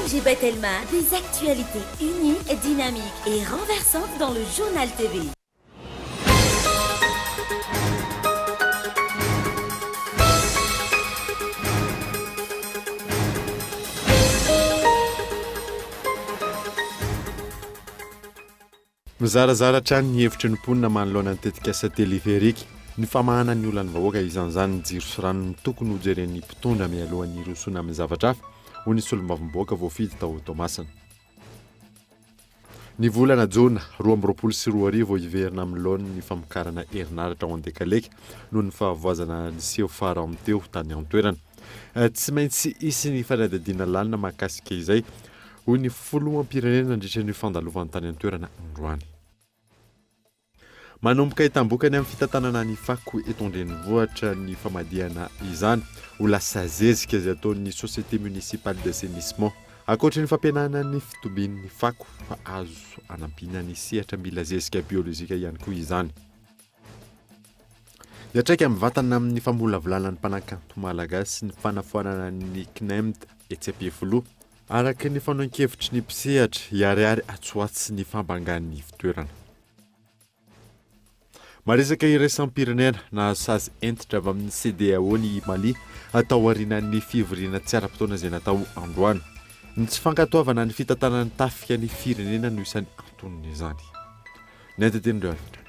Ange Telma, des actualités uniques, dynamiques et renversantes dans le journal TV. Mizarazara ny hevitry ny mponina manoloana ny tetikasa teleferiky ny famahana ny olana vahoaka izan'izany ny jiro sy rano ny tokony hojeren'ny mpitondra mialohan'ny rosoana amin'ny zavatra hafa ho nisy olombavim-boaka voafidy tao Tomasina. Ny volana Jona 2024 iverina amin'ny laona ny famokarana herinaratra ao an-dekaleka noho ny fahavoazana niseho farao amin'ny teo tany an-toerana. Tsy maintsy isy ny fanadihadiana lalina mahakasika izay hoy ny filoham-pirenena nandritra ny fandalovan'ny tany an-toerana androany. Manomboka hitambokany amin'ny fitantanana ny fako eto an-drenivohitra ny famadihana izany ho lasa zezika izay ataon'ny Société municipale d'assainissement. Ankoatra ny fampihenana ny fitobian'ny fako fa azo anampiana ny sehatra mila zezika biolojika ihany koa izany. Hiatraika amin'ny vatana amin'ny famolavolana ny mpanakanto malagasy ny fanafoanana ny CNEMD etsy araka ny fanaon-kevitry ny mpisehatra hiariary atsoatsy ny fambangan'ny fitoerana. Maresaka iraisam-pirenena na sazy entitra avy amin'ny CEDEAO ny Mali atao aorianan'ny fivoriana tsy ara-potoana izay natao androany. Ny tsy fankatoavana ny fitantanana ny tafika ny firenena no isan'ny antonony izany. Ny antetendreo alvitra.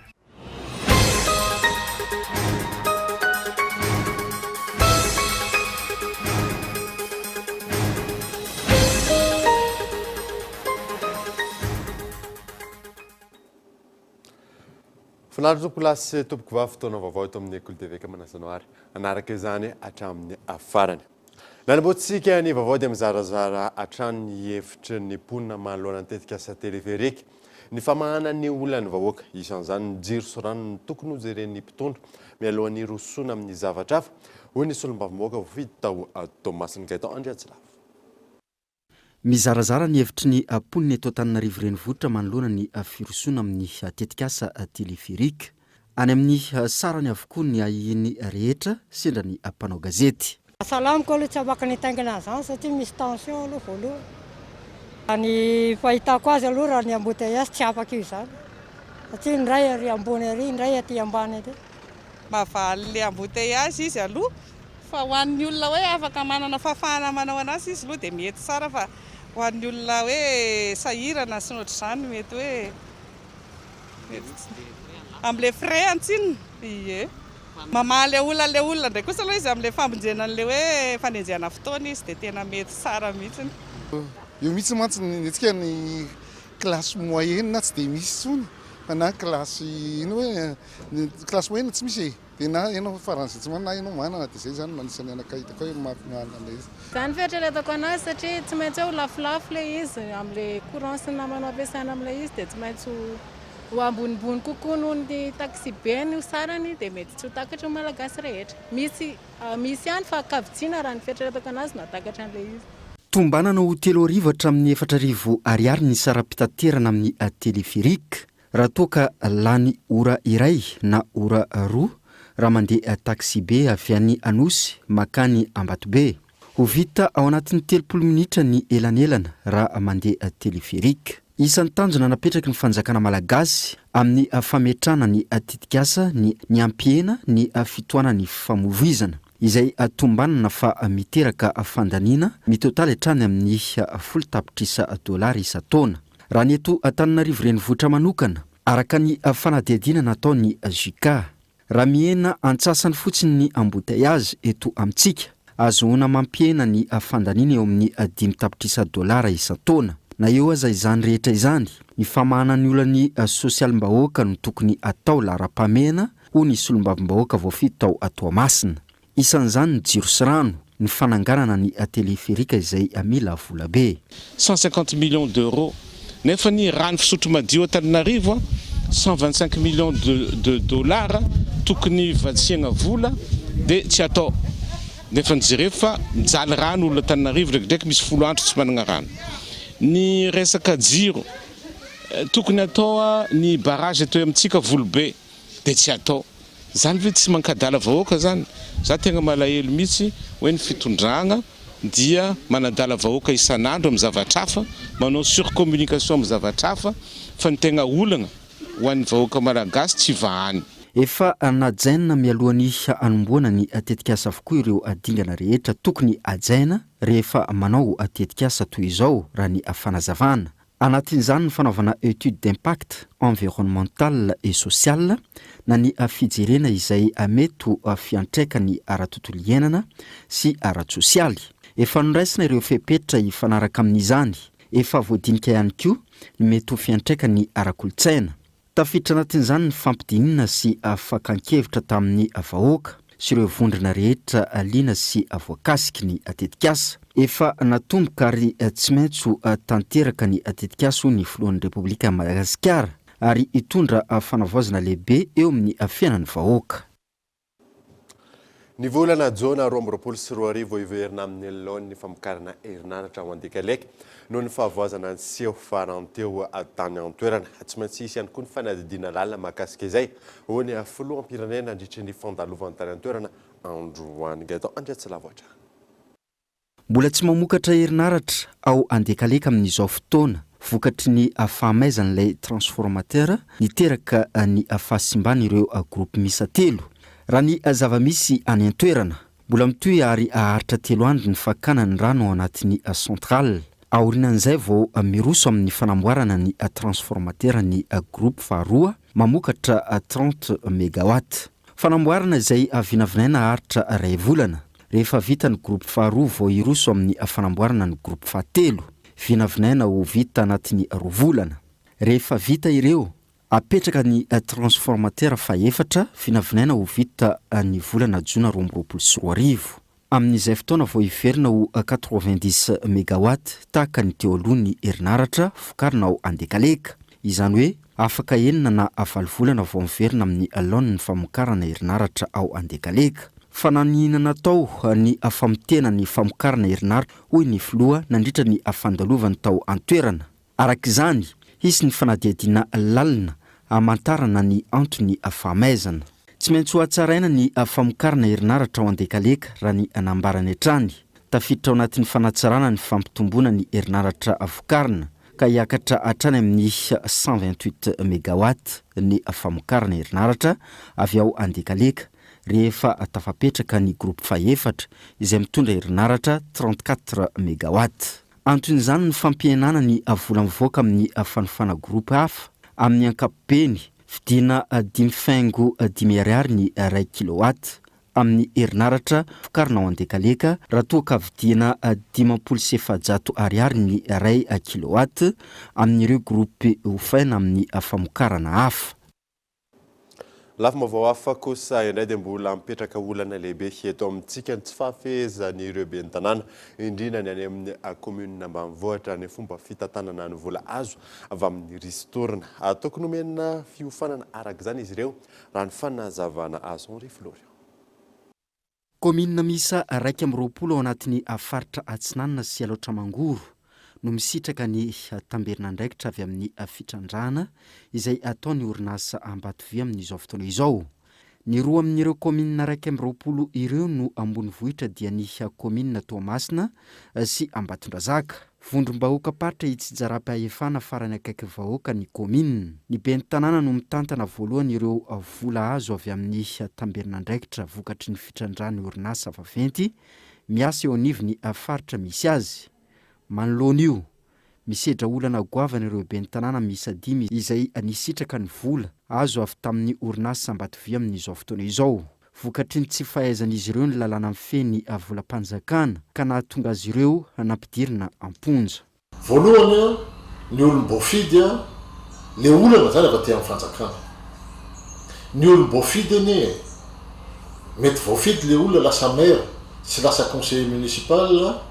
Finaritra plasy tompoko vavy fotoana vaovao eto amin'ny École TV Manasanoary anaraka izany hatramin'ny afarany. Nanamboatsika ny vaovao dia mizarazara hatrany hevitry ny mponina manoloana ny tetikasa teleferiky ny famahana ny olana vahoaka isan'izany ny jiro sy rano ny tokony hojeren'ny mpitondra mialohan'ny rosoana amin'ny zavatra hafa hoy ny solombavim-boaka voafidy tao Tomasina Gaëtan Andriatsilava. Mizarazara ny hevitry ny mponina eto Antananarivo renivohitra manoloana ny firosoana amin'ny tetikasa teleferika any amin'ny sarany avokoa ny ahiny rehetra sendra ny mpanao gazety. Salamiko aloha tsy afaka nitaingana izany satria misy tension aloha voalohany. Ny fahitako azy aloha raha ny embouteillage tsy afaka io izany. Satria ny ray ary ambony ary, ny ray aty ambany aty. Mahavaly le embouteillage izy aloha fa ho an'ny olona hoe afaka manana fafana manao anazy izy aloha dia mety tsara fa ho an'ny olona hoe sahirana sy ohatr'izany mety hoe amin'ilay frais antsinina. Ie. Mamaly le olona ndray kosa aloha izy amin'ilay famonjenan'ilay hoe fanenjehana fotoana izy dia tena mety tsara mihitsy. Io mihitsy mantsy netsika ny classe moyenne tsy dia misy tsony fa na classe ino hoe classe moyenne tsy misy dia na ianao faran'izay tsy manana ianao manana dia izay izany anisany anakahitako hoe mafinarina izy. Izany fieritreretako anazy satria tsy maintsy hoe lafolafo ilay izy amin'ilay courant sy namana ampiasaina amin'ilay izy dia tsy maintsy ho ambonimbony kokoa noho ny taxi be ny sarany dia mety tsy ho takatra ny malagasy rehetra. Misy ihany fa kavitsiana raha ny fieritreretako anazy no hatakatra an'ilay izy. Tombanana ho 3,000 hatramin'ny 4,000 ariary ny saram-pitaterana amin'ny teleferika raha toa ka lany ora iray na ora roa raha mandeha taxi be avy any Anosy makany Ambatobe. Ho vita ao anatin'ny 30 minitra ny elanelana raha mandeha teleferika. Isan'ny tanjona napetraky ny fanjakana malagasy amin'ny fametrana ny tetikasa ny ampihena ny fitoana ny famovizana izay tombanana fa miteraka fandaniana mitotaly hatrany amin'ny $10 tapitrisa isa-taona. Raha ny eto Antananarivo renivohitra manokana araka ny fanadihadiana nataony JICA raha mihena antsasany fotsiny ny embouteillage eto amintsika azohona mampihena ny fandaniana eo amin'ny $5 tapitrisa isa-taona. Na eo aza izany rehetra izany ny famahana ny olany sosialim-bahoaka no tokony atao lara-pamena ho ny solombavim-bahoaka voafidy tao Toamasina. Isan'izany ny jiro sy rano ny fananganana ny teleferika izay mila vola be. 150 millions d'euros. Nefa ny rano fisotro madio Antananarivo 125 millions de dollars tokony vatsiana vola dia tsy atao. Nefa nijereo fa mijaly rano olona Antananarivo ndraikindraiky misy 10 andro tsy manana rano. Ny resaka jiro tokony atao ny barrage eto amintsika Volobe dia tsy atao. Zany ve tsy mankadala vahoaka zany. Za tegna malahelo mihitsy hoe ny fitondragna dia manadala vahoaka isan'andro amin'ny zavatra hafa, manao surcommunication amin'ny zavatra hafa, fa ny tegna olagna ho an'ny vahoaka malagasy tsy vahany. Efa najaina mialohan'ny anomboana ny tetikasa avokoa ireo dingana rehetra tokony ajaina rehefa manao tetikasa toy izao raha ny fanazavana. Anatin'izany ny fanaovana étude d'impact environnemental et social na ny fijerena izay mety fiantraika ny ara-tontolo iainana sy ara-tsosialy. Efa noraisina ireo fepetra hifanaraka amin'izany. Efa voadinika ihany koa ny mety fiantraika ny ara-kolotsaina. Tafiditra anatin'izany ny fampidinina sy fakan-kevitra tamin'ny vahoaka sy ireo vondrona rehetra liana sy voakasiky ny tetikasa. Efa natomboka ary tsy maintsy tanteraka ny tetikasa ny filohan'ny Repoblika Madagasikara ary hitondra fanavaozana lehibe eo amin'ny fiainan'ny vahoaka. Ny volana Jona 2024 iverina amin'ny alohan'ny famokarana herinaratra ho andekaleka noho ny fahavoazana ny seho faranteo tany an-toerana. Tsy maintsy hisy ihany koa ny fanadidina lalina mahakasika izay ho ny filoham-pirenena nandritra ny fandalovana tany an-toerana androany gatao andretsy lavoatra. Mbola tsy mamokatra herinaratra ao andekaleka amin'izao fotoana vokatry ny fahamaizan'ilay transformateur niteraka ny fahasimbana ireo groupe misa telo. Raha ny zava-misy any an-toerana mbola mitohy ary aharitra 3 andro ny fakana ny rano ao anatin'ny centrale. Aorinan'izay vao miroso amin'ny fanamboarana ny transformateur ny groupe faharoa mamokatra 30 mégawatt. Fanamboarana izay vinavinaina aharitra 2 volana. Rehefa vita ny groupe faharoa vao iroso amin'ny fanamboarana ny groupe fahatelo, vinavinaina ho vita anatin'ny 2 volana. Rehefa vita ireo apetraka ny transformateur faefatra, vinavinaina ho vita ny volana Jona 2024. Amin'izay fotoana vao iverina ho 90 mégawatt tahaka ny teo aloha ny herinaratra vokarina ao andekaleka. Izany hoe afaka enina na 9 volana vao miverina amin'ny alaon'ny famokarana herinaratra ao andekaleka. Fa nanina natao ny famotena ny famokarana herinaratra hoy ny filoha nandritra ny fandalovany tao an-toerana. Arak'izany, hisy ny fanadihadiana lalina amantarana ny antony fahamaizana. Tsy maintsy ho hatsaraina ny famokarana herinaratra ao andekaleka raha ny anambarany hatrany. Tafiditra ao anatin'ny fanatsarana ny fampitomboana ny herinaratra vokarina ka hiakatra hatrany amin'ny 128 mégawatt ny famokarana herinaratra avy ao andekaleka rehefa tafapetraka ny groupe faefatra izay mitondra herinaratra 34 mégawatt. Anton'izany ny fampihenana ny vola mivoaka amin'ny fanofana groupe hafa amin'ny ankapobeny vidina 5,5 ariary ny 1 kilowatt amin'ny herinaratra vokarina ao andekaleka raha toa ka vidina 5,700 ariary ny 1 kilowatt amin'ireo groupe ofaina amin'ny famokarana hafa. Lafa mavao hafa kosa indray dia mbola mipetraka olana lehibe eto amintsika tsy fahafehezany ireo ben'ny tanàna indrindra ny any amin'ny commune ambanivohitra ny fomba fitantanana ny vola azo avy amin'ny ristorana. Tokony omena fiofanana arak'izany izy ireo raha ny fanazavana azo Henri Florian. Commune misa 220 ao anatin'ny faritra Atsinanana sy Alaotramangoro no misitraka ny tamberinandraikitra avy amin'ny fitrandrahana izay ataony orinasa Ambatovy amin'izao fotoana izao. Ny roa amin'ireo commune 220 ireo no ambony vohitra dia ny commune Toamasina sy Ambatondrazaka. Vondrom-bahoaka paritra Tsijaram-pahefana farany akaiky vahoaka ny commune. Ny ben'ny tanàna no mitantana voalohany ireo vola azo avy amin'ny tamberinandraikitra vokatry ny fitrandrahana orinasa vaventy miasa eo anivony faritra misy azy. Manoloana io, misedra olana goavana ireo ben'ny tanàna miisa 5 izay nisitraka ny vola azo avy tamin'ny orinasa Ambatovy amin'izao fotoana izao. Vokatry ny tsy fahaizan'izy ireo ny lalàna mifeny volam-panjakana ka nahatonga azy ireo hanampidirina amponja. Voalohany ny olom-boafidy le olana zany avy aty amin'ny fanjakana. Ny olom-boafidy mety voafidy le olona lasa maire sy lasa conseiller municipal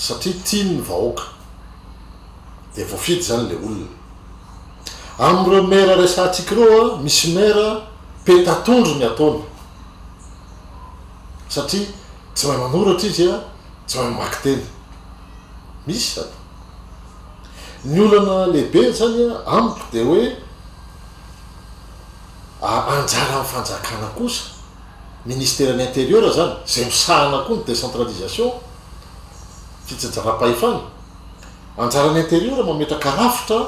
satria tiany ny vahoaka dia voafidy zany le olona. Amin'ireo maire resantsika ireo misy maire petatondro ny ataony satria tsy mahay manoratra izy tsy mahay mamaky teny. Misy zany. Ny olana lehibe zany amiko dia hoe anjara amin'ny fanjakana kosa ministère de l'intérieur zany zay misahana koa ny décentralisation fitsajara-pahefana anjarany intérieur mametraka rafitra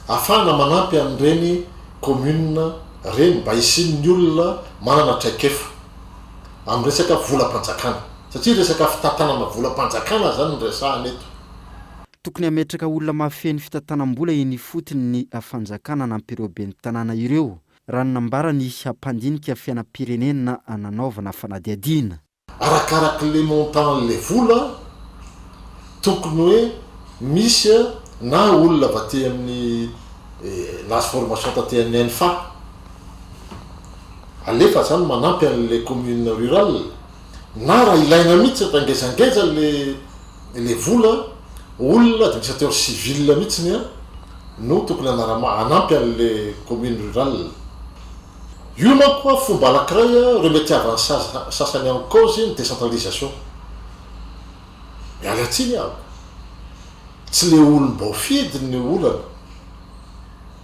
ahafahana manampy amin'ireny commune reny mba isin'ny olona manana traikefa amin'ny resaka volam-panjakana satria resaka fitantanana volam-panjakana zany nyresahany eto tokony ametraka olona mahafeny fitantanam-bola eny fotony ny fanjakana nampireo ben'ny tanàna ireo raha nambarany hampandinika fiainam-pirenena nanaovana fanadiadiana arakaraka le montant le vola tokony hoe misy na olona vaty amin'ny nasy formation taty amin'ny NFA alefa zany manampy an'le commune rurale na raha ilaina mihitsy atangezangeza le vola olona administrateur civil mihitsiny no tokony anampy an'le commune rurale io manko fomba anankiray reo mety avany sasany en cause ny décentralisation mialatsiny aho tsy le olom-baofidy ny olana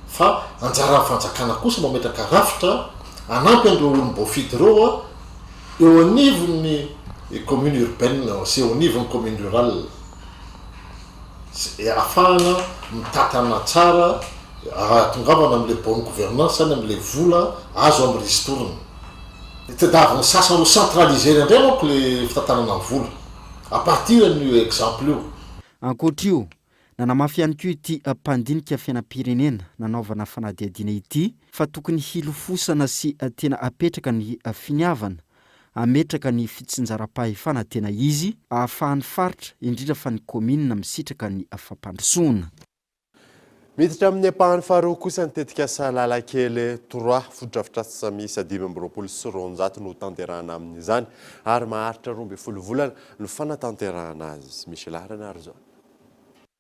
fa anjara fanjakana kosa mametraka rafitra anampy an'ireo olom-baofidy reo eo anivony commune urbaine sy eo anivony commune rurale ahafahana mitatana tsara tongavana am'le bonne gouvernance any am'le vola azo amin'ny ristoriny tedaviny sasany centraliser indray manko le fitantanana ny vola à partir ny exemple io ankoatra io nanamafy ihany koa ity mpandinika fiainam-pirenena nanaovana fanadiadiana ity fa tokony hilofosana sy tena apetraka ny finiavana ametraka ny fitsinjara-pahefana tena izy ahafahany faritra indrindra fa ny commune misitraka ny fampandrosoana miditra amin'ny ampahany faharoa kosa nitetika Salalakely 3 fotodrafitrasa miisa 520 no tanterahana amin'izany ary maharitra 12 volana no fanatanterahana azy misy laharana ary zao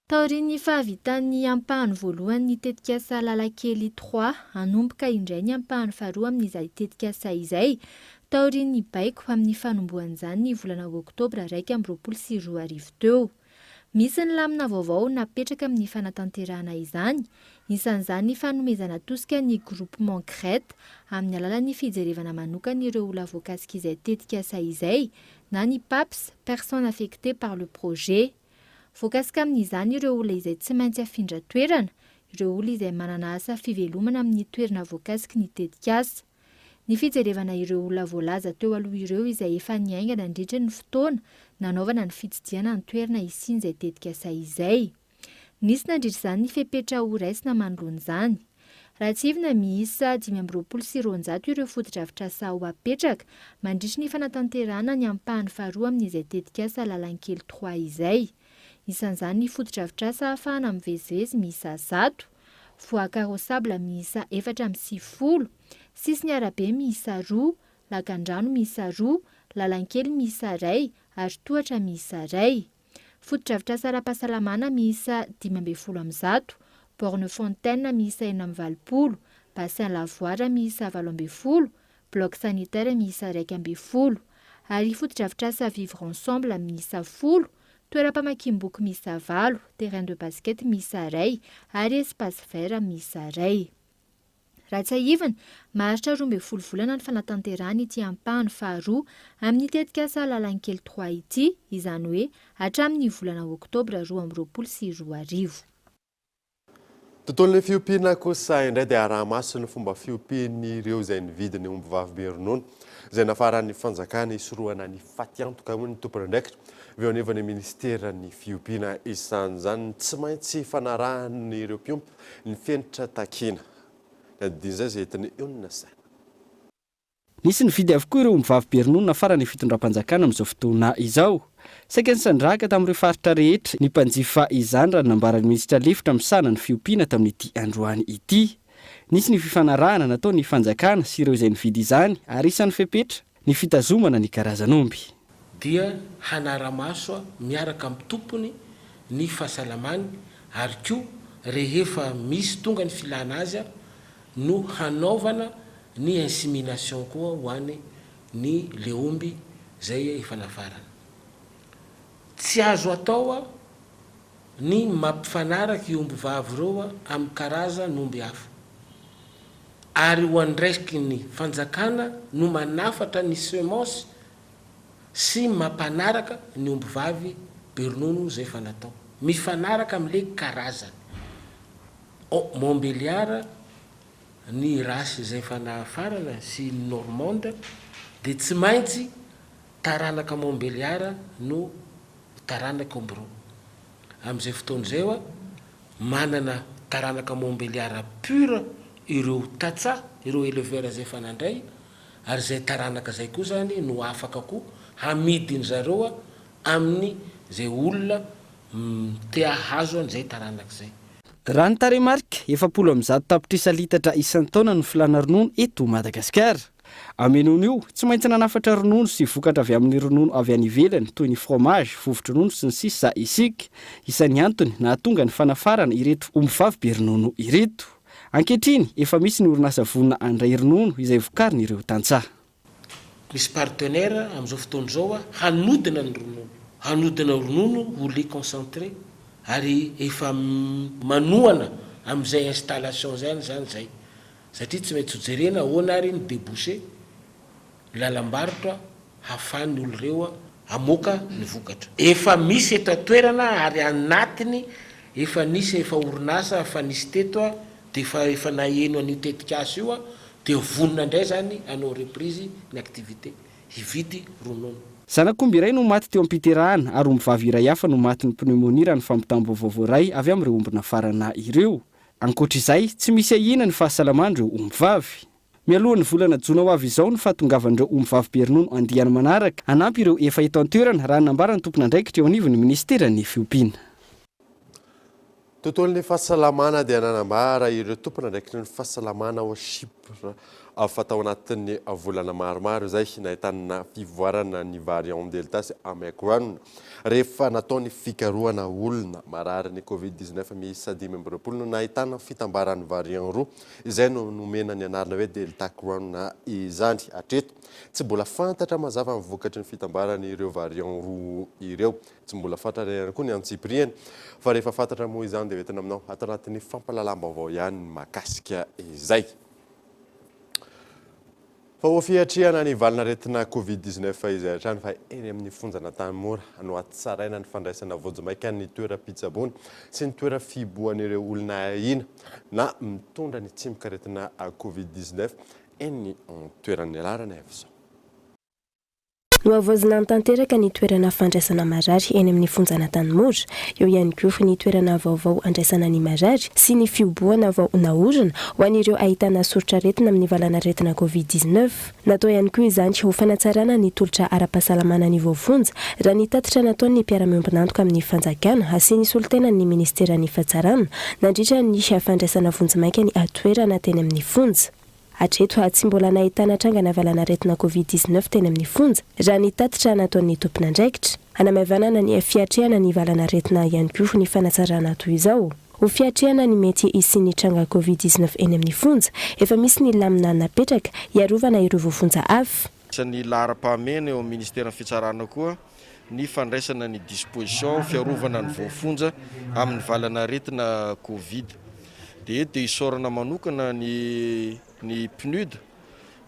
taorian'ny fahavitan'ny ampahany voalohany nitetika Salalakely 3 anomboka indray ny ampahany faharoa amin'izay tetika izay taorian'ny baiko amin'ny fanombohan'izany ny volana oktobra 2024 teo. Misy ny lamina vaovao napetraka amin'ny fanatanterahana izany, isan'izany ny fanomezana tosika ny groupement Crète amin'ny alalan'ny fijerevana manokana ireo olona voakasika izay tetika izay na ny PAPS, personnes affectées par le projet. Voakasika amin'izany ireo olona izay tsy maintsy afindra toerana, ireo olona izay manana asa fivelomana amin'ny toerana voakasika ny tetika. Ny fijerevana ireo olona voalaza teo aloha ireo izay efa niaingana nandritra ny fotoana nanaovana ny fitsidiana ny toerana isiany izay tetika izay. Nisy nandritra izany ny fepetra ho raisina manoloana izany. Raha tsy ivina miisa 520 ireo fotodrafitrasa ho apetraka mandritra ny fanatanterahana ny ampahany faharoa amin'izay tetika Salalakely 3 izay. Isan'izany ny fotodrafitrasa ahafahana mivezivezy miisa 100, voakarosabla miisa 450, sisiny arabe miisa 2, lakandrano miisa 2, lalankely miisa 1 ary tohatra miisa 1. Fotodrafitrasa ara-pahasalamana miisa 510, borne fontaine miisa 420, bassin lavoara miisa 20, bloc sanitaire miisa 120, ary fotodrafitrasa vivre ensemble miisa 10, toeram-pamakiam-boky miisa 4, terrain de basket miisa 1 ary espace vert miisa 1. Raha tsy ahivana, maharitra 12 volana ny fanatanterahana ity ampahany faharoa amin'ny tetika Salalakely 3 ity, izany hoe hatramin'ny volana oktobra 2024. Tontolon'ny fiompiana kosa indray dia arahamaso ny fomba fiompian'ireo izay nividiny omby vavy be ronono izay nafaran'ny fanjakana isorohana ny faty antoka moa ny tompon'andraikitra aveo anivany ministeran'ny fiompiana isan'izany tsy maintsy fanarahan'ireo mpiompo ny fenitra takina. Zay zay etiny ionina saina. Nisy nividy avokoa ireo omby vavy be ronono nafarany fitondram-panjakana amin'izao fotoana izao. Saika ny sandraka tamin'ireo faritra rehetra ny mpanjifa izany raha nambaran'ny minisitra lefitra misana ny fiompiana tamin'ity androany ity. Nisy ny fifanarahana nataon'ny fanjakana sy ireo izay nividy izany ary isan'ny fepetra ny fitazomana ny karazan'omby. Dia hanaramaso miaraka amin'ny tompony ny fahasalamany ary koa rehefa misy tonga ny filana azy no hanaovana ny insémination koa ho any ny le omby zay efa nafarana. Tsy azo atao ny mampifanaraka omby vavy reo amin'ny karazan'omby hafa. Ary ho andraiky ny fanjakana no manafatra ny semence sy mampanaraka ny omby vavy be ronono zay efa natao mifanaraka amin'le karazany Montbéliard ny rasy zay efa nafarana sy normande dia tsy maintsy taranaka Montbéliard no taranaka Ombro amin'izay fotoana izay manana taranaka Montbéliard pure ireo tatsa ireo éleveur zay efa nandray ary zay taranaka zay koa zany no afaka koa hamidiny zareo amin'ny zay olona te hahazo an'izay taranaka zay. Raha ny taremarika 700 tapitrisa litatra isan'ny taona no filana ronono eto Madagasikara. Amenono io tsy maintsy nanafatra ronono sy vokatra avy amin'ny ronono avy any ivelany toy ny fromage, vovo-dronono sy ny sisa isika. Isan'ny antony nahatonga ny fanafarana ireto ombivavy be ronono ireto. Ankehitriny efa misy ny orinasa vonona andray ronono izay vokariny ireo tantsaha. Misy partenaire amin'izao fotoana izao hanodina ny ronono. Hanodina ronono ho lait concentré ary efa manoana amin'izay installation zany zay. Satria tsy maintsy hojerena ahoana ary ny débouché lalam-barotra hahafahan'ny olo ireo hamoaka ny vokatra. Efa misy eto toerana ary anatiny efa nisy efa orinasa efa nisy teto dia efa naheno an'io tetikasa io dia vonona indray zany hanao reprise ny activité hividy ronono. Zanak'omby iray no maty teo am-piterahana ary ombivavy iray hafa no maty ny pneumonia raha ny fampitambo vaovao iray avy amin'ireo ombina farana ireo. Ankoatr'izay tsy misy ahina ny fahasalaman'ireo ombivavy. Mialohan'ny volana jona ho avy izao ny fahatongavan'ireo ombivavy be ronono andihany manaraka hanampy ireo efa eto an-toerana raha nambarany tompon'andraikitra eo anivon'ny ministeran'ny fiompiana. Tontolon'ny fahasalamana dia nanambara ireo tompon'andraikitra ny fahasalamana ao Chypre fatao anatin'ny volana maromaro izay nahitana fivoarana ny variant delta sy Omicron rehefa nataony fikarohana olona marary ny Covid-19 miisa 520 no nahitana fitambaran'ny variant roa izay no nomena ny anarana hoe delta cron izany. Hatreto tsy mbola fantatra mazava amin'ny vokatry ny fitambarany ireo variant roa ireo. Tsy mbola fantatra ihany koa ny antsipriany fa rehefa fantatra moa izany dia vetina aminao ato anatin'ny fampalalam-baovao ihany mahakasika izay. Fa ofiatriana ny valina retina Covid-19 izay hatrany fa eny amin'ny fonjana tanimora no atsaraina ny fandraisana vojomaika ny toeram-pitsaboana sy ny toera-fiboan'ireo olona ahina na mitondra ny tsimika retina Covid-19 eny toeran'ny alarana avy. Noavoazina tanteraka ny toerana fandraisana marary eny amin'ny fonjana tanimora, eo ihany koa ny toerana vaovao andraisana ny marary sy ny fiboana vao naorina ho an'ireo ahitana soritra retina amin'ny valana retina Covid-19. Natao ihany koa izany ho fanatsarana ny tolotra ara-pahasalamana ny voafonja raha ny tatitra nataon'ny mpiara-miombinantoka amin'ny fanjakana sy ny solotenan'ny ministeran'ny fahatsarana nandritra ny fandraisana vonjimaika ny atoerana teny amin'ny fonja. Hatreto tsy mbola nahitana trangana valana retina Covid-19 teny amin'ny fonja raha ny tatitra nataon'ny tompon'andraikitra. Hanamaivana ny fiatrehana ny valana retina ihany koa ny fanatsarana toy izao. Ho fiatrehana ny mety hisy ny tranga Covid-19 eny amin'ny fonja, efa misy ny lamina napetraka hiarovana ireo voafonja hafa. Ny lara-pahamena eo amin'ny ministeran'ny fitsarana koa ny fandraisana ny disposition fiarovana ny voafonja amin'ny valana retina Covid. Dia isaorana manokana ny PNUD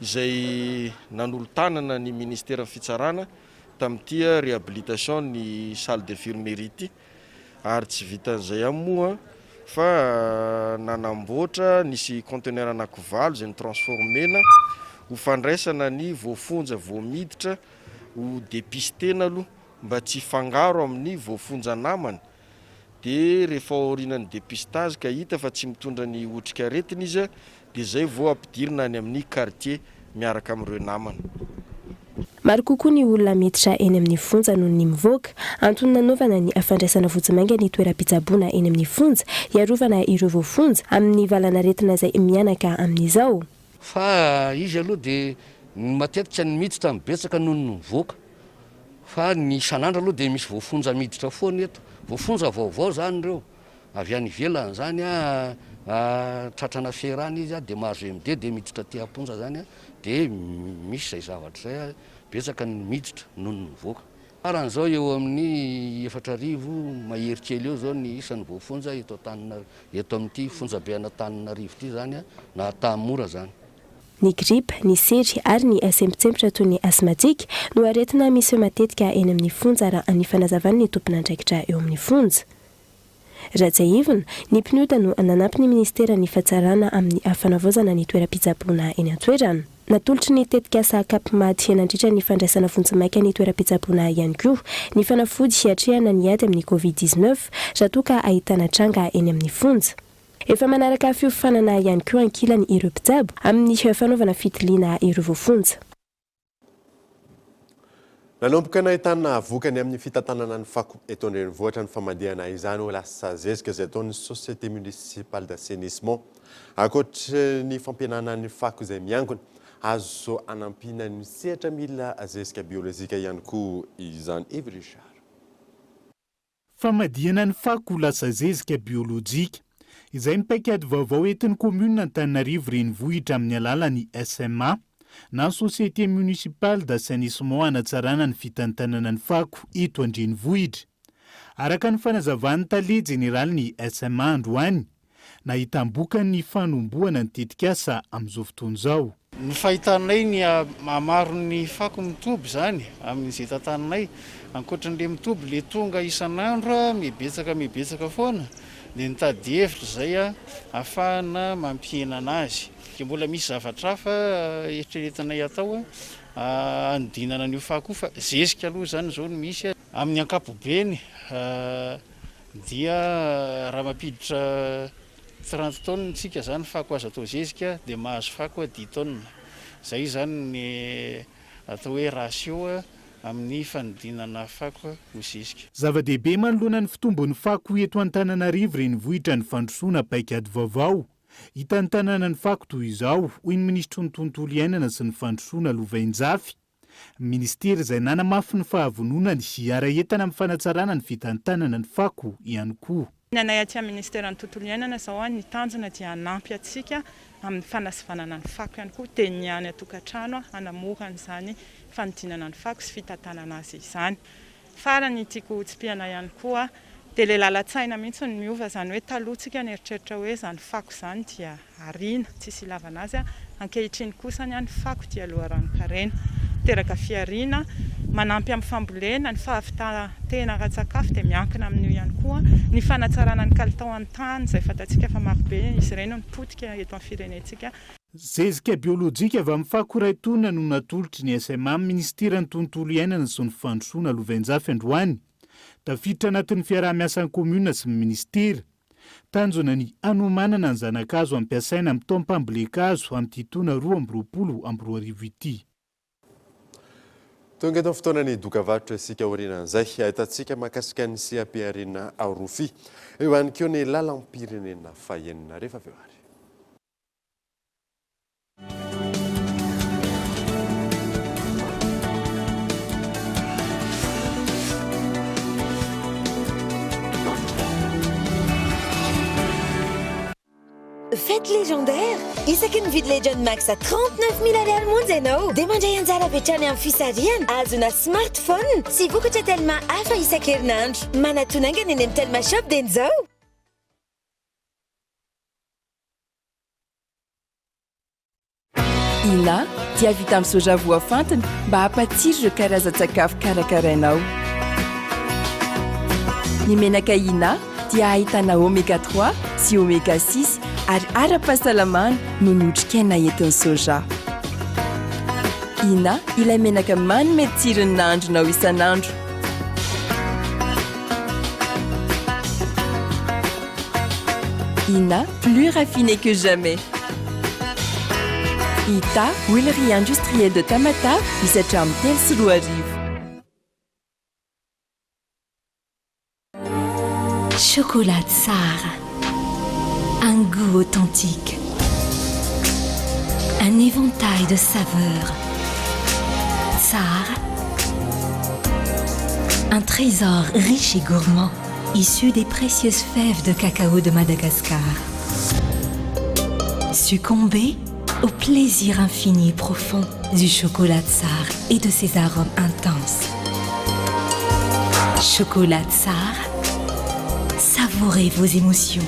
izay nanolo-tanana ny ministeran'ny fitsarana tamin'ity réhabilitation ny salle d'infirmerie ity ary tsy vitan'izay moa fa nanamboatra nisy conteneur anakivalo izay nitransformena ho fandraisana ny voafonja voamiditra ho dépistena aloha mba tsy fangaro amin'ny voafonja namany. Dia rehefa orinan'ny dépistage ka hita fa tsy mitondra ny otrika aretina izy dia izay vao ampidirina any amin'ny quartier miaraka amin'ireo namany. Maro kokoa ny olona miditra eny amin'ny fonja noho ny mivoaka, antony nanaovana ny fandraisana vojimaika ny toeram-pitsaboana eny amin'ny fonja hiarovana ireo voafonja amin'ny valana retina izay mianaka amin'izao. Fa izy aloha dia matetika ny miditra mibetsaka noho ny mivoaka. Fa ny isan'andro aloha dia misy voafonja miditra foana eto. Voafonja vaovao zany ireo. Avy any ivelany zany tratrana fiarana izy dia mahazo MD dia miditra ty amponja zany dia misy izay zavatra izay betsaka ny miditra noho ny mivoaka. Faran'izao eo amin'ny 4,000 mahery kely eo zao ny isan'ny voafonja eto amin'ity fonjabe Antananarivo ity zany na Tamora zany. Ny gripa, ny sery ary ny sempotsempitra toy ny asmatika no aretina misy matetika eny amin'ny fonja raha ny fanazavany ny tompon'andraikitra eo amin'ny fonja. Rajaivona, ny mpinota no nanampy ny ministera ny fahatsarana amin'ny fanavaozana ny toeram-pitsaboana eny an-toerana. Natolotry ny tetikasa kapimady nandritra ny fandraisana vonjimaika ny toeram-pitsaboana ihany koa ny fanafody hiatrehana ny ady amin'ny COVID-19 raha toa ka ahitana tranga eny amin'ny fonja. Efa manaraka fiofanana ihany koa ankilany ireo mpitsabo amin'ny fanaovana fitiliana ireo voafonja. Nanomboka nahitana vokany amin'ny fitantanana ny fako eto an-drenivohitra ny famadihana izany ho lasa zezika izay ataon'ny Société municipale d'assainissement. Ankoatra ny fampihenana ny fako izay miangona, azo anampina ny sehatra mila zezika biolojika ihany koa izany. Yves Richard. Famadihana ny fako ho lasa zezika biolojika. Izay ny paikady vaovao entin'ny komuna Antananarivo renivohitra amin'ny alalan'ny SMA na Société municipale d'assainissement hanatsarana ny fitantanana ny fako eto an-drenivohitra. Araka ny fanazavany taloha jeneraly ny SMA androany, nahitam-boka ny fanombohana ny tetikasa amin'izao fotoana izao. Ny fahitanay ny mamaro ny fako mitoby zany amin'izay tantananay, ankoatran'le mitoby le tonga isan'andro mibetsaka foana. Dia nitady hevitra zay ahafahana mampihena anazy. Ke mbola misy zavatra hafa eritreretinay atao andinana an'io fako fa zezika aloha zany zao no misy amin'ny ankapobeny dia raha mampiditra 30 tonnes tsika zany fako azo atao zezika dia mahazo fako 10 tonnes. Zay zany ny atao hoe ratio amin'ny fanodinana fako ho zezika. Zava-dehibe manoloana ny fitombon'ny fako eto Antananarivo renivohitra ny fandrosoana paikady vaovao. Hita ny tanàna ny fako toy izao, hoy ny ministro ny tontolo iainana sy ny fandrosoana Lovainjafy. Ministera izay nanamafy ny fahavononany sy ara-entana amin'ny fanatsarana ny fitantanana ny fako ihany koa. Nanay aty amin'ny ministera ny tontolo iainana zao ny tanjona dia hanampy atsika amin'ny fanasivanana ny fako ihany koa, teniany atokantrano hanamora an'izany fanodinana ny fako sy fitantanana azy izany. Farany tiako tsipihana ihany koa dia ilay lalan-tsaina mihitsy ny miova zany hoe talohantsika nieritreritra hoe zany fako zany dia ariana tsisy ilavana azy, ankehitriny kosa ny fako dia loharanon-karena. Teraka fiariana manampy amin'ny fambolena, ny fahavitantena ara-tsakafo dia miankina amin'io ihany koa ny fanatsarana ny kalitao an-tany izay fantatsika fa marobe izy ireny no mipotika eto amin'ny firenentsika. Zezika biolojika avy amin'ny fako raitona no natolotry ny SMA ministera ny tontolo iainana sy ny fandrosoana Lovainjafy androany. Tafiditra anatin'ny fiaraha-miasan'ny komuna sy ny ministera. Tanjona ny anomanana ny zanakazo ampiasaina amin'ny taom-pamboleka-azo amin'ny taona 2020 ity. Tonga eto fotoana ny dokavarotra isika orinan'izay, ahitantsika mahakasika ny CAP-arena Arofia. Eo ihany koa ny lalam-pirenena fahenina rehefa avy eo ary. Fête légendaire! Isaky ny vidy Legend Max à 39 000 ariary monja ianao. Dia mandray anjara hatrany amin'ny fisariana, azona smartphone sy vokatra Telma hafa isan-kerinandro. Manatonangana eny amin'ny Telma Shop dia izao. Ina dia vita amin'ny soja voafantina mba hampatsiro ireo karazan-tsakafo karakarainao. Ny menaka Ina dia ahitana oméga 3 sy oméga 6 ary ara-pahasalamana no notrikaina entin'ny soja. Ina ilay menaka manome tsirony nahandronao isan'andro. Ina, plus raffiné que jamais. Ita, huilerie industrielle de Tamatave, misy hatramin'ny 3 sy 4 arivo. Chocolat Tsar, un goût authentique, un éventail de saveurs. Tsar, un trésor riche et gourmand, issu des précieuses fèves de cacao de Madagascar. Succombez au plaisir infini et profond du chocolat Tsar et de ses arômes intenses. Chocolat Tsar, savourez vos émotions.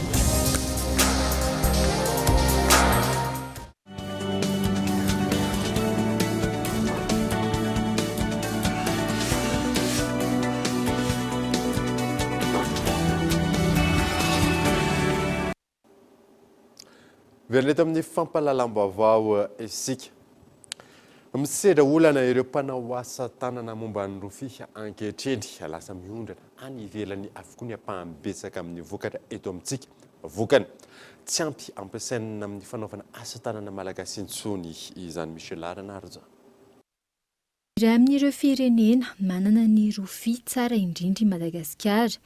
Verina eto amin'ny fampahalalam-baovao isika. Misedra olana ireo mpanao asa tanana momba ny rofia ankehitriny lasa miondrana any ivelany avokoa ny ampaham-betsaka amin'ny vokatra eto amintsika. Vokany tsy ampy ampiasaina amin'ny fanaovana asa tanana malagasy intsony izany Michel Arnarza. Iray amin'ireo firenena manana ny rofia tsara indrindra i Madagasikara.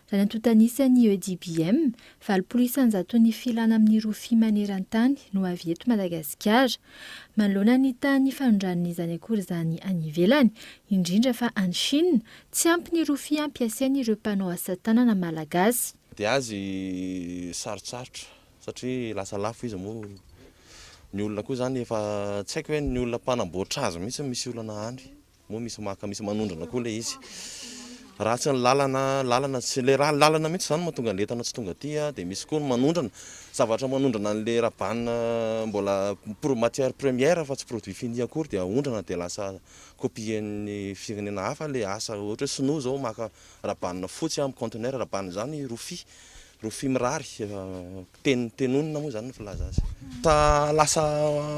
Raha nantontanisany EDBM, 900 ny filana amin'ny rofia maneran-tany no avy eto Madagasikara. Manoloana ny tany fanondran'izany akory izany any ivelany, indrindra fa any Chine, tsy ampy ny rofia ampiasain'ireo mpanao asa tanana malagasy. Dia azy sarotsarotra satria lasa lafo izy moa. Ny olona koa zany efa tsy haiko hoe ny olona mpanamboatra azy misy olana any moa misy manondrana koa le izy. Raha tsy ny lalana tsy le lalana mihitsy zany mahatonga ny entana tsy tonga aty dia misy koa manondrana zavatra manondrana an'le rabanina mbola matière première fa tsy produit fini akory dia aondrana dia lasa copien'ny firenena hafa le asa ohatra hoe sinoa zao maka rabanina fotsy amin'ny conteneur rabanina zany rofia mirary tenonina moa zany ny filaza azy. Lasa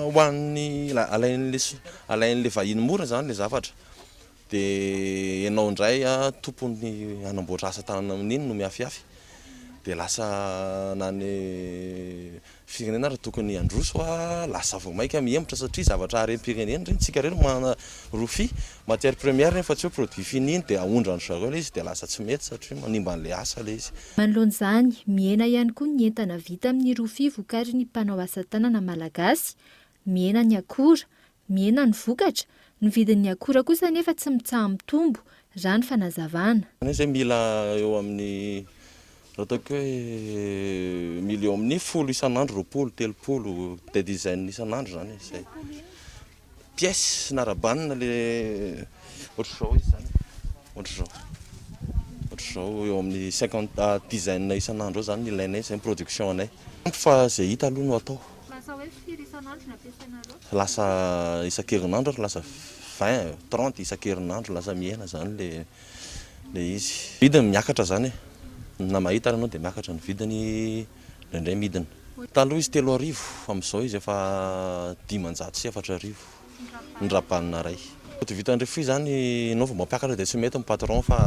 hoan'ny alain'le vahiny mora zany le zavatra. Dia ianao indray tompony hanamboatra asa tanana amin'iny no miafiafy. Dia lasa nany firenena raha tokony handroso lasa vao maika mihemotra satria zavatra harem-pirenena reny tsika reny mana rofia matière première reny fa tsy hoe produit fini iny dia aondrany zareo le izy dia lasa tsy mety satria manimba an'le asa le izy. Manoloan'izany, mihena ihany koa ny entana vita amin'ny rofia vokarin'ny mpanao asa tanana malagasy, mihena ny akora, mihena ny vokatra, ny vidin'ny akora kosa nefa tsy mitsaha mitombo raha ny fanazavana. Izay mila eo amin'ny raha ataoko hoe mila eo amin'ny 10 isan'andro, 20, 30 de dizaine isan'andro zany izay. Pièce na rabanina le ohatr'izao izy zany. Ohatr'izao eo amin'ny 50 dizaine isan'andro zany ilainay izay production anay. Fa izay hita aloha no atao. Lasa isan-kerinandro lasa 20, 30 isan-kerinandro lasa mihena zany le izy. Vidiny miakatra zany na mahita anao dia miakatra ny vidiny indray midina. Taloha izy 3,000, amin'izao izy efa 500 sy 4,000 ny rabanina ray. Vitan'ny rofia zany ianao vao mampiakatra dia tsy mety ny patron fa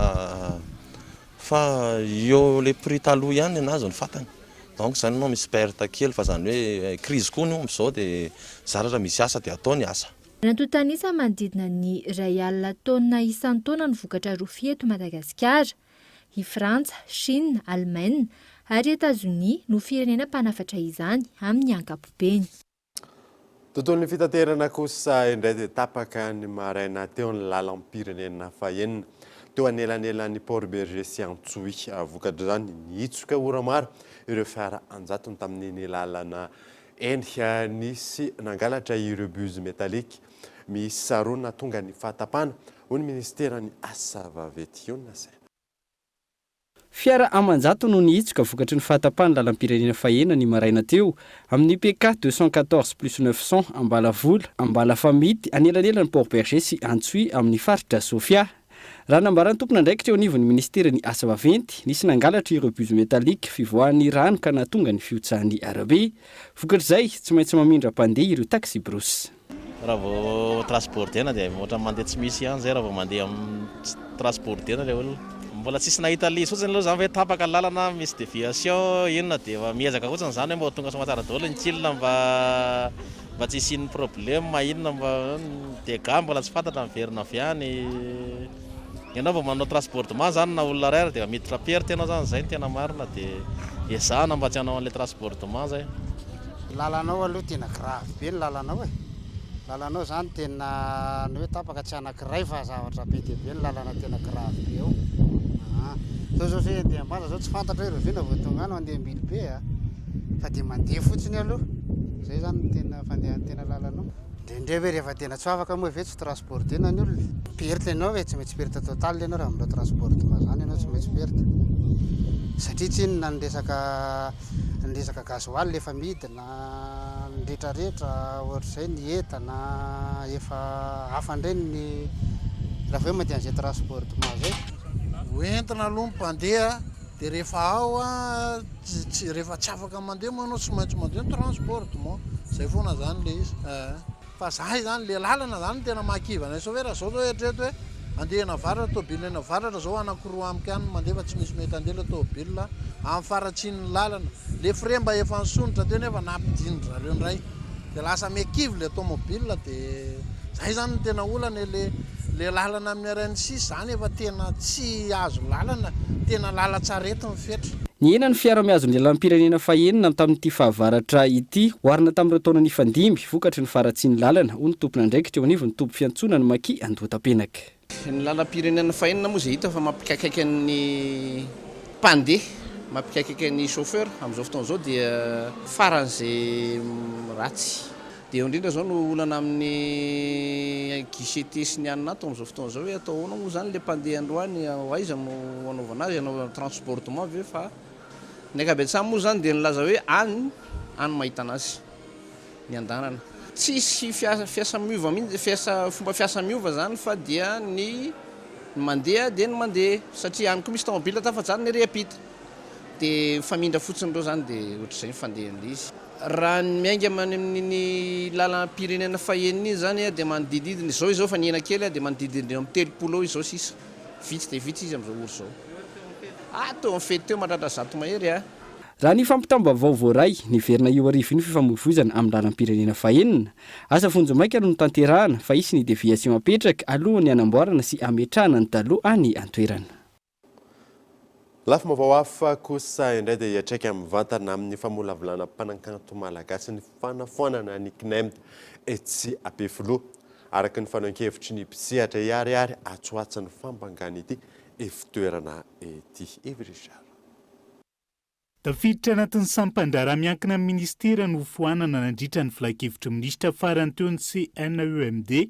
eo le prix taloha ihany anazy ny fatany. Donc zany ianao misy perte kely fa zany hoe crise koa no amin'izao dia zara raha misy asa dia atao ny asa. Nantontanisa manodidina ny 1 taona isan-taona ny vokatra rofia eto Madagasikara. I Frantsa, Chine, Allemagne ary États-Unis no firenena mpanafatra izany amin'ny ankapobeny. Tontolon'ny fitaterana kosa indray dia tapaka ny maraina teo ny lalam-pirenena fahenina. Teo anelanelan'ny Port Berger sy Antsohi vokatra zany nitsoka oramaro ireo fiara anjatony tamin'ny lalana eny nisy nangalatra ireo bus métallique misy sarona tonga ny fahatapana ho ny ministera ny asa vavety io nasay. Fiara amanjato no nihitsoka vokatry ny fahatapana lalam-pirenena fahenina ny maraina teo amin'ny PK 214+900 Ambalavola, Ambalafamity, anelanelan'ny Port Berger sy Antsohi amin'ny faritra Sofia. Raha nambaran'ny tompona ndraiky teo anivon'ny ministera ny asa vaventy, nisy nangalatra ireo bus métallique fivoahan'ny rano ka nahatonga ny fiotsahan'ny arabe. Vokatr'izay tsy maintsy mamindra mpandeha ireo taxi bros. Raha vao transportena dia ohatra mandeha tsy misy ihany zay raha vao mandeha amin'ny transportena ilay olona. Mbola tsisy nahita lisy fotsiny aloha zany hoe tapaka lalana misy déviation inona dia efa miezaka fotsiny zany hoe mba tonga somatara daholo ny tsilona mba tsy hisian'ny problème inona mba dégâts mbola tsy fantatra miverina avy any. Ianao vao manao transportement zany na olona ray dia miditra perte ianao zany zay ny tena marina dia ezahana mba tsy hanao an'ilay transportement zay. Lalanao aloha tena grave be ny lalanao e. Lalanao zany tena ny hoe tapaka tsy anankiray fa zavatra be dia be ny lalana tena grave be eo. Zao fe andeha ambasa zao tsy fantatra hoe revena vao tonga any andeha ambily be fa dia mandeha fotsiny aloha. Zay zany tena fandehan'ny tena lalanao. Indrindray hoe rehefa tena tsy afaka moa ve tsy transportena ny olona. Perte ianao hoe tsy maintsy perte total ianao raha amin'ilay transportement zany ianao tsy maintsy perte. Satria tsy inona ny resaka gasoil efa midina rehetrarehetra ohatr'izay ny entana efa hafa indray ny raha hoe mandeha an'izay transportement zay. Hoentina aloha ny mpandeha dia rehefa ao a rehefa tsy afaka mandeha manao tsy maintsy mandeha transport mo zay foana zany le izy fa zahay zany le lalana zany tena mahakivana so hoe raha zao zao eritreto hoe andehana varatra tôbila ena varatra zao anankiroa amiko ihany mandeha fa tsy misy mety andeha le tôbila amin'ny faratsiny lalana le frein mba efa nisonitra teo nefa nampidinitra reo ndray dia lasa miakivy le tômôbila dia zay zany tena olana le lalana amin'ny arainy sisy zany efa tena tsy azo lalana tena lalatsarety mifetra ny ena ny fiara-miazon'ny lalam-pirenena fahenina tamin'ity fahavaratra ity oarina tamin'ireo taona nifandimby vokatry ny faratsiany lalana ho ny tompona ndraikitra eo anivo ny tompo fiantsoana ny maki andohatapenaka ny lalam-pirenena fahenina moa zay hita fa mampikaikaiky ny mpandeha mampikaikaiky ny chauffeur amin'izao fotoana izao dia faran'izay ratsy dia eo indrindra zao no olana amin'ny guichet sy ny aninato amin'izao fotoana izao hoe atao ahoana moa zany le mpandeha androany aiza no anaovana azy anao transportement ve fa ny ankabetsahany moa zany dia nilaza hoe any mahita anazy ny andanana tsisy fiasa miova mihitsy fomba fiasa miova zany fa dia ny mandeha dia ny mandeha satria any koa misy tômôbila tafatsary ny reapita dia famindra fotsiny reo zany dia ohatr'izay fandehan'le izy raha ny miainga amin'ny lalam-pirenena fahenina izy zany dia manodididina izao fa ny ena kely dia manodididina amin'ny telopolo eo izao sisa vitsy dia vitsy izy amin'izao oro izao teo amin'ny fety teo mahatratra zato mahery raha ny fampitambavao voaray niverina io arivo iny fifamoivoizana amin'ny lalam-pirenena fahenina asa vonjomaika no tanterahana fa isy ny déviation apetraka alohan'ny anamboarana sy ametrahana ny taloha any antoerana lafa mavao hafa kosa indray dia hiatraika amin'ny vantana amin'ny famolavolana mpanankanto malagasy ny fanafoanana ny CNEMD etsy Ampefiloha araka ny fanaon-kevitry ny mpisehatra iariary atsoatsan'ny fambangana ity efitoerana ety Evrichard tafiditra anatin'ny sampandrara miankina amin'ny ministera no foanana nandritra ny filakevitra minisitra farany teo ny CNEMD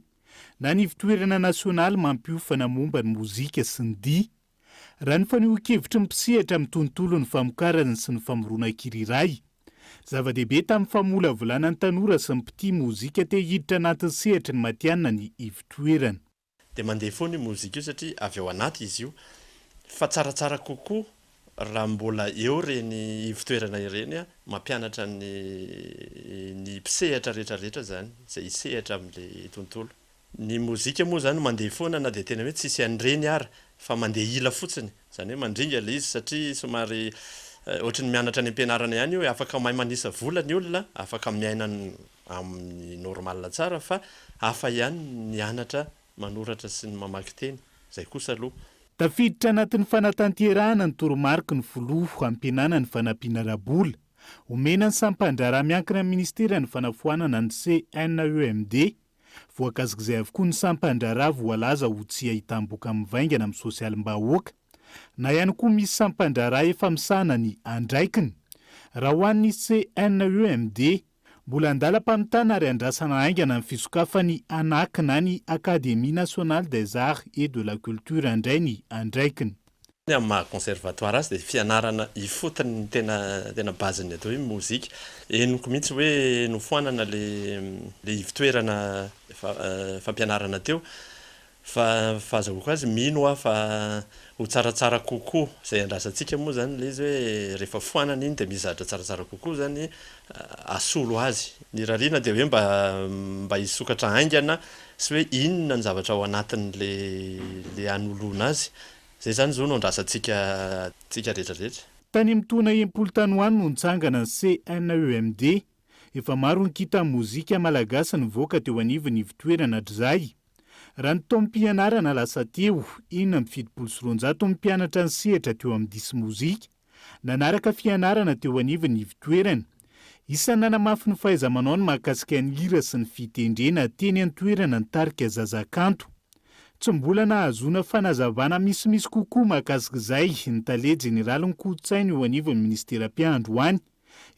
na ny fitoerana nasionaly mampiofana momba ny mozika sy ny dia raha ny fanio-kevitra mpisehatra amin'ny tontolo ny famokarana sy ny famorona kiriray zava-dehibe tamin'ny famolavolana ny tanora sy ny mpitia mozika te hiditra anatin'ny sehatra ny matianina ny ivitoerana dia mandeha foana ny mozika io satria avy ao anaty izy io fa tsaratsara kokoa raha mbola eo reny ivitoerana ireny mampianatra ny mpisehatra rehetrarehetra zany izay hisehatra amin'le tontolo ny mozika moa zany mandeha foana na dia tena hoe tsisy an'ireny ary fa mandeha ila fotsiny zany hoe mandringa le izy satria somary ohatrany mianatra any ampianarana ihany hoe afaka mahay manisa vola ny olona afaka miaina amin'ny normal tsara fa hafa ihany nianatra manoratra sy ny mamaky teny zay kosa aloha tafiditra anatin'ny fanatanterahana ny toromarika ny foloha ampianana ny fanampiana rabola omena ny sampandrara miankina amin'ny ministera ny fanafoanana ny CNEMD voakazik'izay avokoa ny sampandrara voalaza ho tsy ahitam-boka mivaingana amin'ny sosialim-bahoaka na ihany koa misy sampandrara efa misahana ny andraikiny raha ho an'ny CNEMD mbola andalam-pamitana ary andrasana aingana ny fisokafany anaky na ny Académie nationale des arts et de la culture indray ny andraikiny amin'ny maha conservatoire azy dia fianarana ifotony tena baziny atao hoe mozika eniko mihitsy hoe nofoanana le ivitoerana fampianarana teo fa azahoako azy mino fa ho tsaratsara kokoa izay andrasantsika moa zany le izy hoe rehefa foanana iny dia mizatra tsaratsara kokoa zany asolo azy ny rarina dia hoe mba hisokatra aingana sy hoe inona ny zavatra ao anatin'le anoloana azy zay zany zao no andrasantsika rehetrarehetra tany mitona empolo tanoany no nitsangana ny CNEMD efa maro nikita mozika malagasy nivoaka teo anivony ivitoerana hatrizay raha ny taom-pianarana lasa teo inona amin'ny 700 mpianatra ny sehatra teo amin'ny disy mozika nanaraka fianarana teo anivony ivitoerana isany nanamafy ny fahaiza-manao ny mahakasika ny hira sy ny fitendrena teny an-toerana ny tarika zazakanto tsy mbola nahazoana fanazavana misimisy kokoa mahakasika izay ny tale jeneraly ny kolotsaina eo anivon'ny ministera-piandro any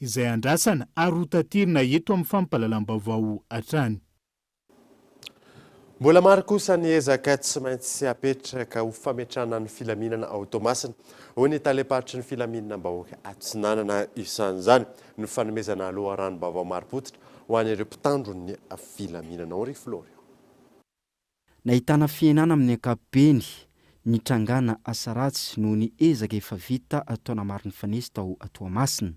izay andrasana ary hotaterina eto amin'ny fampahalalam-baovao hatrany mbola maro kosa ny ezaka tsy maintsy apetraka ho fametrahana ny filaminana ao Tomasina ho ny taleparitry ny filaminana mbahoaka atsinanana isan'izany ny fanomezana aloha ranom-baovao maro-potitra ho an'ireo mpitandron'ny filaminana ao ry Florian nahitana fiainana amin'ny ankapobeny nitrangana asa ratsy noho ny ezaka efa vita ataona mariny fanesy tao Toamasina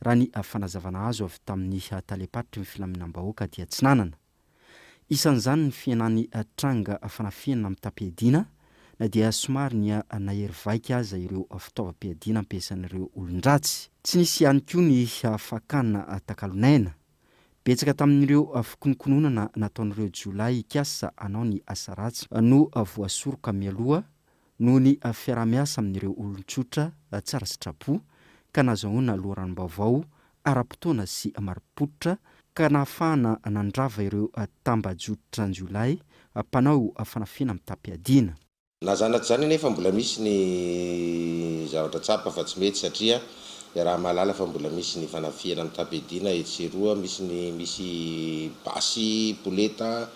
raha ny fanazavana azo avy tamin'ny talepatry ny filaminam-bahoaka dia Tsinanana. Isan'izany ny fiainan'ny tranga fanafiana amin'ny tapiadina na dia somary ny nahery vaika aza ireo fitaovam-piadiana ampiasan'ireo olon-dratsy. Tsy nisy ihany koa ny fakana takalonaina. Betsaka tamin'ireo fikononkononana nataon'ireo Jolay ikasa anao ny asa ratsy no voasoroka mialoha noho ny fiaramiasa amin'ireo olon-tsotra tsara sitrapo ka nazahoana loharanom-baovao ara-potoana sy mari-pototra ka nahafahana nandrava ireo tambajotra Jolay mpanao fanafiana amin'ny tapiadina. Na zanaty zany nefa mbola misy ny zavatra tsapa fa tsy mety satria raha mahalala fa mbola misy ny fanafiana amin'ny tapiadina etseroa misy basy poleta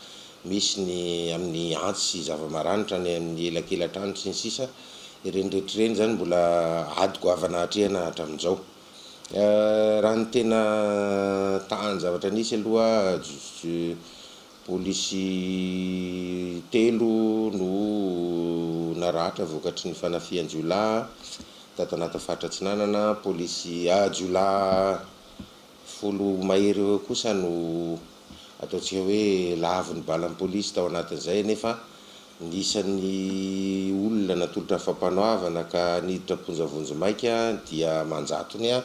misy ny amin'ny antsy zava-maranitra ny amin'ny elakelan-trano sy ny sisa ireny rehetrareny zany mbola adiko avana hatrehana hatramin'izao. Raha ny tena tahany zavatra nisy aloha polisy 3 no naratra vokatry ny fanafian-Jiola tatanata faritra Tsinanana, polisy Jiola 10 mahery eo kosa no ataontsika hoe lavy ny balan'ny polisy tao anatin'izay nefa nisan'ny olona natolotra fampanoavana ka niditra ponjavonjo maika dia manjatony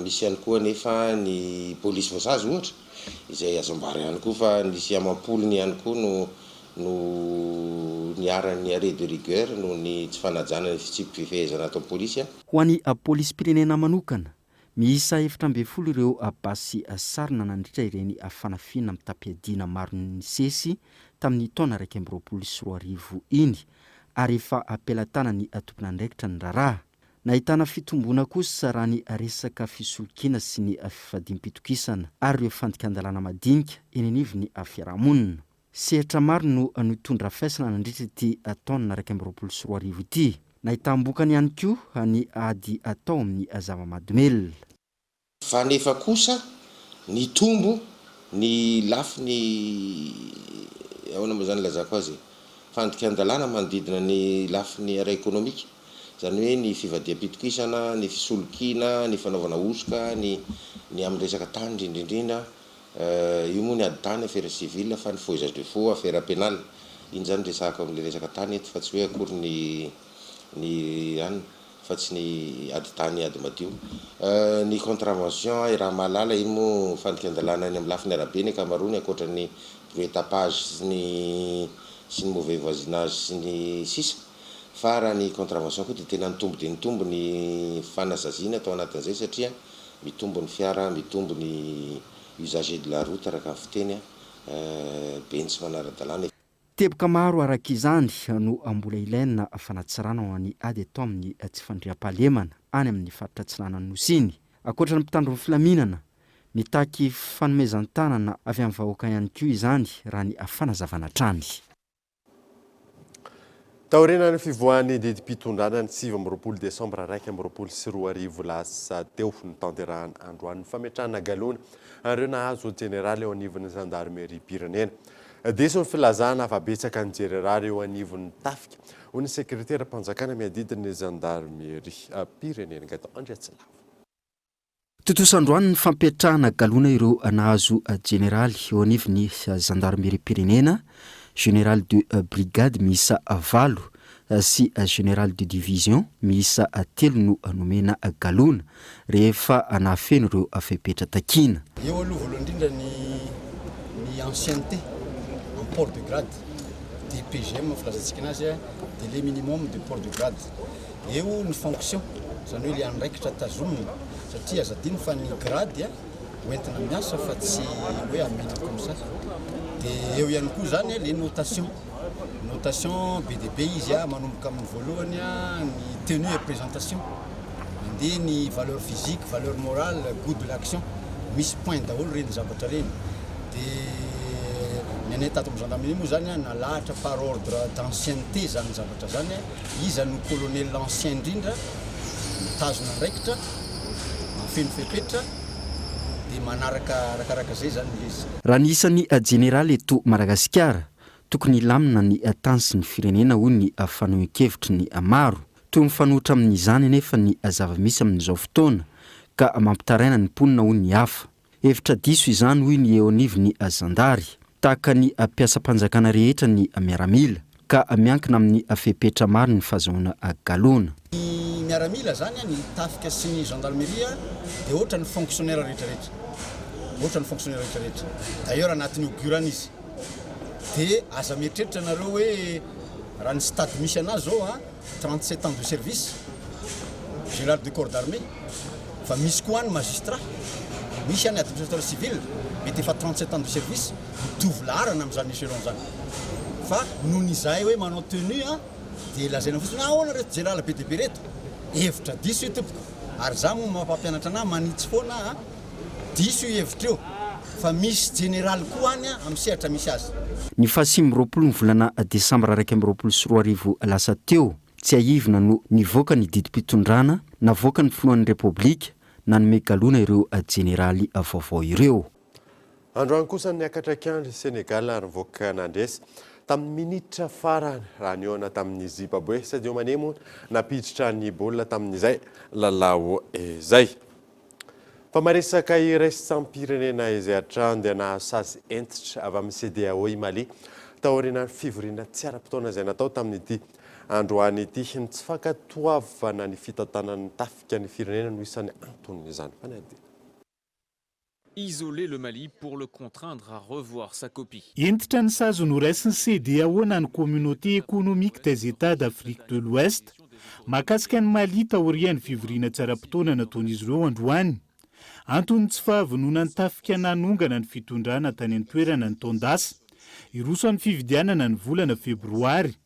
misy ihany koa nefa ny polisy voasazy ohatra izay azombary ihany koa fa nisy amam-polony ihany koa no niaran'ny arrêt de rigueur no ny tsy fanajana ny fitsipifehezana atao polisy. Ho an'ny polisy-pirenena manokana miisa 12 ireo basy sarina nandritra ireny fanafiana amin'ny tapiadina maro ny sesy tamin'ny taona 2024 iny ary efa apela-tana ny tompon'andraikitra ny raharaha. Nahitana fitombona kosa raha ny resaka fisolokiana sy ny fifadiam-pitokisana ary ireo fandikan-dalàna madinika eny anivy ny fiarahamonina. Sehatra maro no nitondra faisana nandritra ity taona 2024 ity. Nahitam-bokany ihany koa ny ady atao amin'ny zava-mahadomelona. Fa nefa kosa ny tombo ny lafiny ahoana moa zany lazako azy fandikan-dalàna manodidina ny lafiny ara-ekonomika. Zany hoe ny fivadiam-pitokisana, ny fisolokiana, ny fanaovana osoka, ny amin'ny resaka tany indrindrindra. Io moa ny ady tany affaire civile fa ny faux usage de faux affaire pénale. Iny zany resaka amin'ny resaka tany eto fa tsy hoe akory ny any fa tsy ny ady tany ady madio. Ny contravention raha mahalala iny moa fandikan-dalàna any amin'ny lafiny arabe ny ankamaroany ankoatran'ny bruit-tapage sy ny mauvais voisinage sy ny sisa. Fa raha ny contravention koa dia tena nitombo dia nitombo ny fanasaziana atao anatin'izay satria mitombo ny fiara, mitombo ny usager de la route araka ny fiteny be ny tsy manara-dalàna. Teboka maro arak'izany no mbola ilaina fanatsarana ho an'ny ady atao amin'ny tsy fandriam-pahalemana any amin'ny faritra Tsinanana Nosiny. Ankoatra ny mpitandro ny filaminana, mitaky fanomezan-tanana avy amin'ny vahoaka ihany koa izany raha ny fanazavana trany. Taorina ny fivoahan'ny didim-pitondrana ny 7 Desambra 2024 lasa teo ny tanterahany androany fametrahana galona ireo nahazo jeneraly eo anivon'ny gendarmerie pirenena. Deso ny filazana avabetsaka ny jeneraly eo anivon'ny tafika ho ny sekretera mpanjakana miadidin'ny gendarmerie pirenena gato Andriatsilava. Totosandroany ny fampetrahana galona ireo nahazo jeneraly eo anivon'ny gendarmerie pirenena, général de brigade miisa 8 sy général de division miisa 3 no nomena galona rehefa nahafeno ireo fepetra takina. Eo aloha voalohany indrindra ny ancienneté en port de grade de PGM filazantsika anazy délai minimum de port de grade. Eo ny fonction zany hoe le andraikitra tazomina satria azadiny fa ny grade hoentina miasa fa tsy hoe ametraka comme ça. Dia eo ihany koa zany les notation BDB izy manomboka amin'ny voalohany ny tenue et présentation mandeha ny valeur physique, valeur morale, goût de l'action misy point daholo reny zavatra reny. Dia ny anay tato amin'ny gendarmerie moa zany nalahatra par ordre d'ancienneté zany zavatra zany izy no colonel l'ancien indrindra mitazona andraikitra mafeno fepetra dia manaraka arakaraka zay zany izy. Raha nisan'ny jeneraly eto Madagasikara tokony ilamina ny tany sy ny firenena hoy ny fanoen-kevitry ny maro toy mifanohitra amin'izany nefa ny zava-misy amin'izao fotoana ka mampitaraina ny mponina hoy ny hafa. Hevitra diso izany hoy ny eo anivo ny zandary tahaka ny mpiasa-panjakana rehetra ny miaramila ka miankina amin'ny fepetra maro ny fahazoana galona. Ny miaramila zany ny tafika sy ny gendarmerie dia ohatra ny fonctionnaire rehetrarehetra. Ohatra ny fonctionnaire rehetrarehetra. D'ailleurs anatin'ny augurany izy. Dia aza mieritreritra nareo hoe raha ny stade misy anazy zao 37 ans de service général de corps d'armée fa misy koa ny magistrat misy any administrateur civil mety efa 37 ans de service mitovy laharana amin'izany échelon zany fa noho izay hoe manao tenue dia lazaina fotsiny ahoana reto général be dehibe reto hevitra diso io tompoko ary za moa mampampianatra anahy manitsy foana diso io hevitra io fa misy général koa any amin'ny sehatra misy azy. Ny fahasimy roapolo ny volana desambra 2024 lasa teo tsy ahivina no nivoaka ny didim-pitondrana navoaka ny filohan'ny repoblika nanome galona ireo jeneraly vaovao ireo. Androany kosa ny akatrakiandry Senegal ary nivoaka nandresy tamin'ny minitra farany raha niona tamin'ny Zimbabwe Sadio Mané moa napiditra ny baolina tamin'izay lalao izay. Fa maresaka iraisam-pirenena izay hatrany dia nahasazy entitra avy amin'ny CEDEAO i Mali taoriana fivoriana tsy ara-potoana izay natao tamin'ity androany ity ny tsy fankatoavana ny fitantanan'ny tafika ny firenena no isan'ny anton'izany fanady. Isoler le Mali pour le contraindre à revoir sa copie. Entitra ny sazo noraisin'ny CEDEAO na ny communauté économique des États d'Afrique de l'Ouest mahakasika ny Mali taorian'ny fivoriana tsy ara-potoana nataon'izy ireo androany. Antony tsy fahavonona ny tafika nanongana ny fitondrana tany an-toerana ny taondasa iroso amin'ny fividianana ny volana febroary.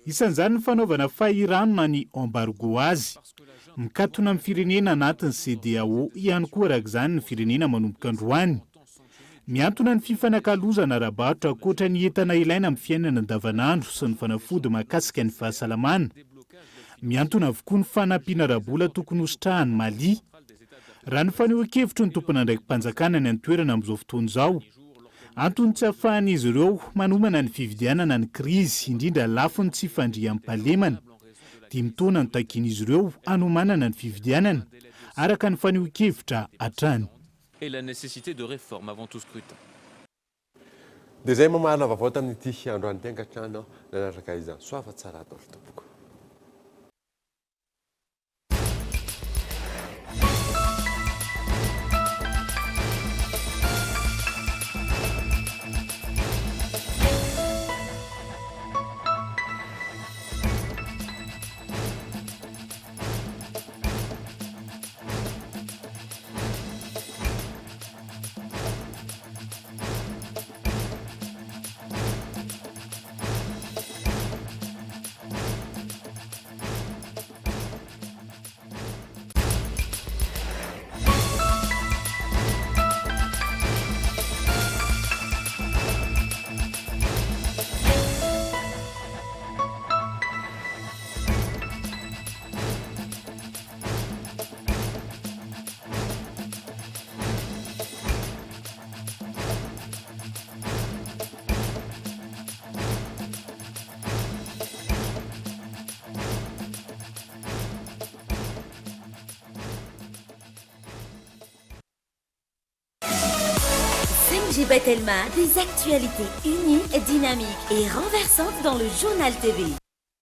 Isan'izany ny fanaovana fahirano na ny embargo azy mikatona amin'ny firenena anatin'ny CEDEAO ihany koa arak'izany ny firenena manomboka androany. Miantona ny fifanankalozana ara-barotra ankoatra ny entana ilaina amin'ny fiainana andavanandro sy ny fanafody mahakasika ny fahasalamana. Miantona avokoa ny fanampiana ara-bola tokony hositrahany Mali. Raha ny fanehoan-kevitry ny tompona andraiki-panjakana ny an-toerana amin'izao fotoana izao. Antony tsy ahafahan'izy ireo manomana ny fividianana ny krizy indrindra lafiny tsy fandriam-pahalemana. Dimy taona ny takian'izy ireo hanomanana ny fividianana araka ny fanehoan-kevitra hatrany. Et la nécessité de réforme avant tout scrutin. Dia izay mamarina vaovao tamin'ity androany tengatrano nanaraka izany soava tsara atao tompoko. JB Telma, des actualités uniques, dynamiques et renversantes dans le journal TV.